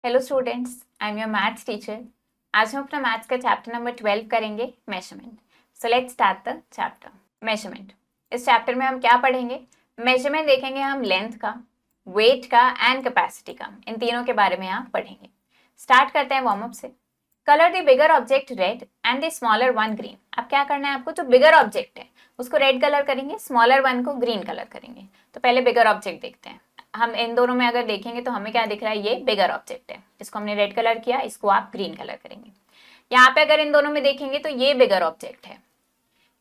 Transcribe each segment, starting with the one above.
Hello students, I am your maths teacher. आज हम अपना मैथ्स का चैप्टर नंबर 12 करेंगे, measurement. So let's start the chapter measurement. इस चैप्टर में हम क्या पढ़ेंगे? मेजरमेंट देखेंगे हम लेंथ का, वेट का एंड कैपेसिटी का। इन तीनों के बारे में आप पढ़ेंगे। स्टार्ट करते हैं वार्म अप से। Colour the bigger object red and the smaller one green. अब क्या करना है आपको? जो बिगर ऑब्जेक्ट है उसको रेड कलर करेंगे, स्मॉलर वन को ग्रीन कलर करेंगे। तो पहले बिगर ऑब्जेक्ट देखते हैं। हम इन दोनों में अगर देखेंगे तो हमें क्या दिख रहा है? ये बिगर ऑब्जेक्ट है, इसको हमने रेड कलर किया, इसको आप ग्रीन कलर करेंगे। यहाँ पे अगर इन दोनों में देखेंगे तो ये बिगर ऑब्जेक्ट है।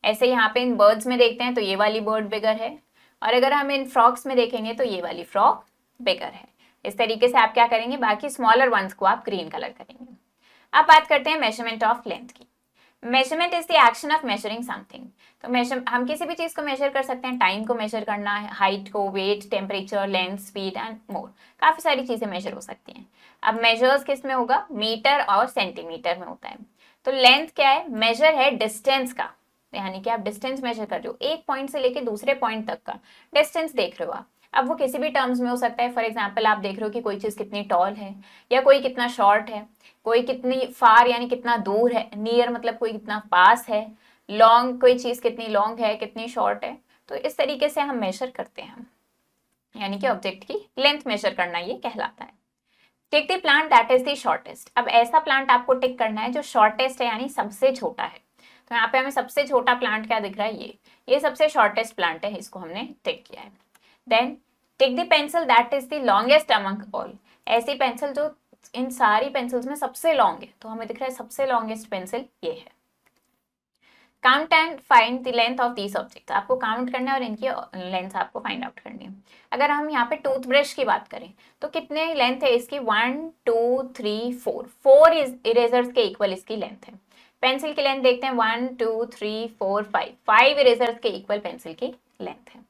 ऐसे यहाँ पे इन बर्ड्स में देखते हैं तो ये वाली बर्ड बिगर है, और अगर हम इन फ्रॉक्स में देखेंगे तो ये वाली फ्रॉक बिगर है। इस तरीके से आप क्या करेंगे? बाकी स्मॉलर वंस को आप ग्रीन कलर करेंगे। अब बात करते हैं मेजरमेंट ऑफ लेंथ की। Measurement is the action of measuring something. तो हम किसी भी चीज को मेजर कर सकते हैं। टाइम को मेजर करना है, हाइट को, weight, temperature, length, speed and more. काफी सारी चीजें मेजर हो सकती हैं। अब मेजर्स किस में होगा? मीटर और सेंटीमीटर में होता है। तो लेंथ क्या है? मेजर है डिस्टेंस का, यानी कि आप डिस्टेंस मेजर कर रहे हो, एक पॉइंट से लेके दूसरे पॉइंट तक का डिस्टेंस देख रहे हो आप। अब वो किसी भी टर्म्स में हो सकता है। फॉर एग्जाम्पल आप देख रहे हो कि कोई चीज कितनी टॉल है, या कोई कितना शॉर्ट है, कोई कितनी फार यानी कितना दूर है, नियर मतलब कोई कितना पास है, लॉन्ग कोई चीज कितनी लॉन्ग है, कितनी शॉर्ट है। तो इस तरीके से हम मेजर करते हैं, यानी कि ऑब्जेक्ट की लेंथ मेजर करना ये कहलाता है। Tick the plant that is the shortest. अब ऐसा प्लांट आपको टिक करना है जो शॉर्टेस्ट है, यानी सबसे छोटा है। तो यहाँ पे हमें सबसे छोटा प्लांट क्या दिख रहा है? ये सबसे शॉर्टेस्ट प्लांट है, इसको हमने टिक किया है। Then tick the pencil that is the longest among all. ऐसी पेंसिल जो इन सारी पेंसिल्स में सबसे लॉन्ग है, तो हमें दिख रहा है सबसे लॉन्गेस्ट पेंसिल ये है। Count and find the length of these objects. आपको काउंट करना है और इनकी लेंथ आपको फाइंड आउट करनी है। अगर हम यहाँ पे टूथब्रश की बात करें तो कितने लेंथ है इसकी? 1 2 3 4। 4 इरेजर्स के इक्वल इसकी लेंथ है। पेंसिल की लेंथ देखते हैं, 1 2 3 4 5। 5 इरेजर्स के इक्वल पेंसिल की लेंथ है।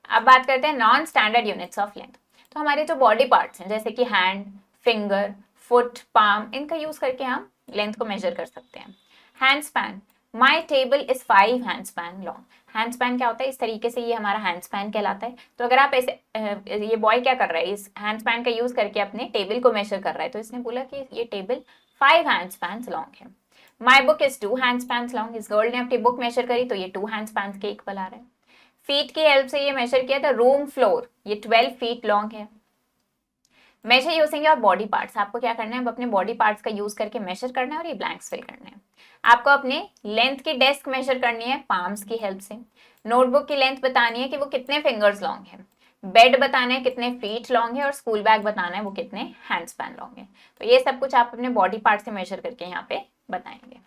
अब बात करते हैं non standard units of length. तो हमारे जो बॉडी पार्ट्स हैं, जैसे कि हैंड, फिंगर, फुट, पाम, इनका यूज करके हम लेंथ को मेजर कर सकते हैं। Hand span, my table is 5 hand span long. Hand span क्या होता है? इस तरीके से ये हमारा हैंड स्पैन कहलाता है। तो अगर आप ऐसे ये बॉय क्या कर रहा है? इस हैंड स्पैन का यूज करके अपने टेबल को मेजर कर रहा है। तो इसने बोला कि ये टेबल 5 हैंड स्पैन लॉन्ग है। My book is 2 hand span long. इस गर्ल ने अपनी बुक मेजर करी तो ये 2 हैंड स्पैन के इक्वल आ रहा है। फीट की हेल्प से ये मेजर किया था। रूम फ्लोर ये 12 फीट लॉन्ग है। Measure using your body parts. आपको क्या करना है? अब अपने बॉडी पार्ट्स का यूज करके मेजर करना है और ये ब्लैंक्स फिल करना है। आपको अपने लेंथ की डेस्क मेजर करनी है पाम्स की हेल्प से। नोटबुक की लेंथ बतानी है कि वो कितने फिंगर्स लॉन्ग है। बेड बताना है कितने फीट लॉन्ग है, और स्कूल बैग बताना है वो कितने हैंड स्पैन लॉन्ग है। तो ये सब कुछ आप अपने बॉडी पार्ट से मेजर करके यहाँ पे बताएंगे।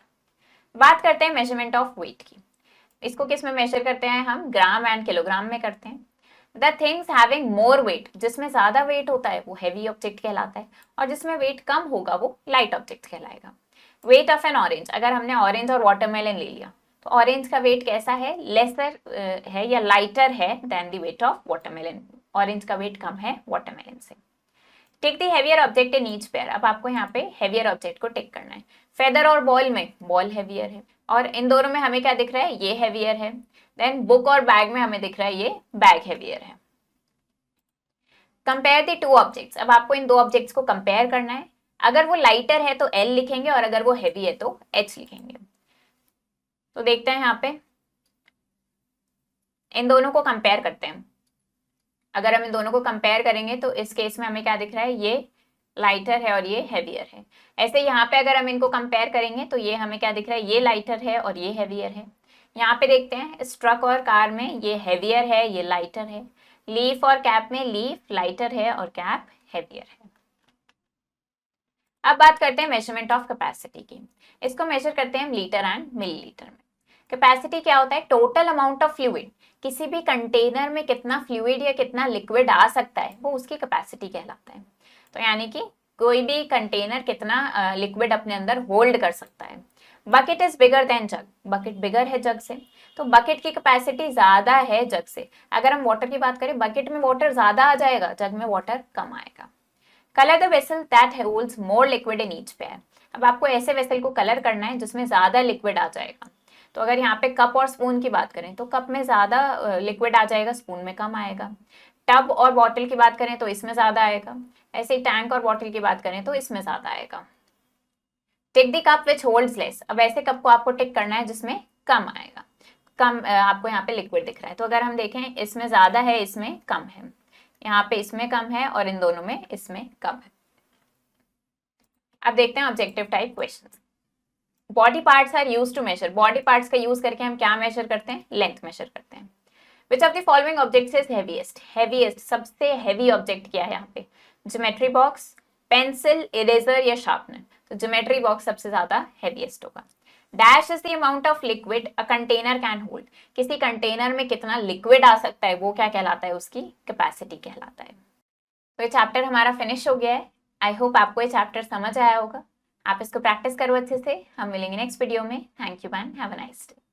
बात करते हैं मेजरमेंट ऑफ वेट की। इसको किस में मेजर करते हैं हम? ग्राम एंड किलोग्राम में करते हैं। The things having more weight, जिसमें ज्यादा वेट होता है वो हैवी ऑब्जेक्ट कहलाता है, और जिसमें वेट कम होगा वो लाइट ऑब्जेक्ट कहलाएगा। वेट ऑफ एन ऑरेंज, अगर हमने ऑरेंज और वाटरमेलन ले लिया तो ऑरेंज का वेट कैसा है? लेसर है या लाइटर है then the weight of watermelon. Orange का वेट कम है वाटरमेलन से। Tick the heavier object in each pair. अब आपको यहाँ पे हेवियर ऑब्जेक्ट को टिक करना है। फेदर और बॉल में बॉल हेवियर है, और इन दोनों में हमें क्या दिख रहा है? ये हेवियर है। देन बुक और बैग में हमें दिख रहा है ये बैग हेवियर है। Compare the two objects. अब आपको इन दो ऑब्जेक्ट्स को कंपेयर करना है। अगर वो लाइटर है तो L लिखेंगे, और अगर वो हेवी है तो H लिखेंगे। तो देखते हैं यहाँ पे इन दोनों को कंपेयर करते हैं। अगर हम इन दोनों को कंपेयर करेंगे तो इस केस में हमें क्या दिख रहा है? ये लाइटर है और ये हैवियर है। ऐसे यहाँ पे अगर हम इनको कंपेयर करेंगे तो ये हमें क्या दिख रहा है? ये लाइटर है और ये हैवियर है। यहाँ पे देखते हैं स्ट्रक और कार में ये हैवियर है, ये लाइटर है। लीफ और कैप में लीफ लाइटर है और कैप हैवियर है। अब बात करते हैं मेजरमेंट ऑफ कैपेसिटी की। इसको मेजर करते हैं लीटर एंड मिलीलीटर में। कैपेसिटी क्या होता है? Total amount of fluid. किसी भी कंटेनर में कितना फ्लूइड या कितना लिक्विड आ सकता है वो उसकी कैपेसिटी कहलाता है। तो यानी कि कोई भी कंटेनर कितना लिक्विड अपने अंदर होल्ड कर सकता है। Bucket is bigger than jug. Bucket bigger है जग से, तो बकेट की कैपेसिटी ज्यादा है जग से। अगर हम वाटर की बात करें, बकेट में वाटर ज्यादा आ जाएगा, जग में वाटर कम आएगा। Colour the vessel that holds more liquid in each pair. अब आपको ऐसे वेसल को कलर करना है जिसमें ज्यादा लिक्विड आ जाएगा। तो अगर यहाँ पे कप और स्पून की बात करें तो कप में ज्यादा लिक्विड आ जाएगा, स्पून में कम आएगा। टब और बॉटल की बात करें तो इसमें ज्यादा आएगा, ऐसे ही टैंक और बॉटल की बात करें तो इसमें ज्यादा आएगा। Tick the cup which holds less, अब ऐसे कप को आपको टिक करना है जिसमें कम आएगा, कम आपको यहाँ पे लिक्विड दिख रहा है, तो अगर हम देखें इसमें ज्यादा है इसमें कम है, यहाँ पे इसमें कम है और इन दोनों में इसमें कम है। अब देखते हैं objective type questions. Body parts are used to measure, body parts का यूज करके हम क्या मेजर करते हैं, लेंथ मेजर करते हैं। Which of the following objects is heaviest, heaviest सबसे हेवी ऑब्जेक्ट क्या है यहाँ पे, ज्योमेट्री बॉक्स, पेंसिल, इरेजर या शार्पनर, तो ज्योमेट्री बॉक्स सबसे ज्यादा हेवीएस्ट होगा। Dash is the amount of liquid a container can hold, किसी कंटेनर में कितना लिक्विड आ सकता है वो क्या कहलाता है, उसकी कैपेसिटी कहलाता है। तो ये चैप्टर हमारा फिनिश हो गया है। आई होप आपको ये चैप्टर समझ आया होगा, आप इसको प्रैक्टिस करो अच्छे से। हम मिलेंगे नेक्स्ट वीडियो में। Thank you man, have a nice day.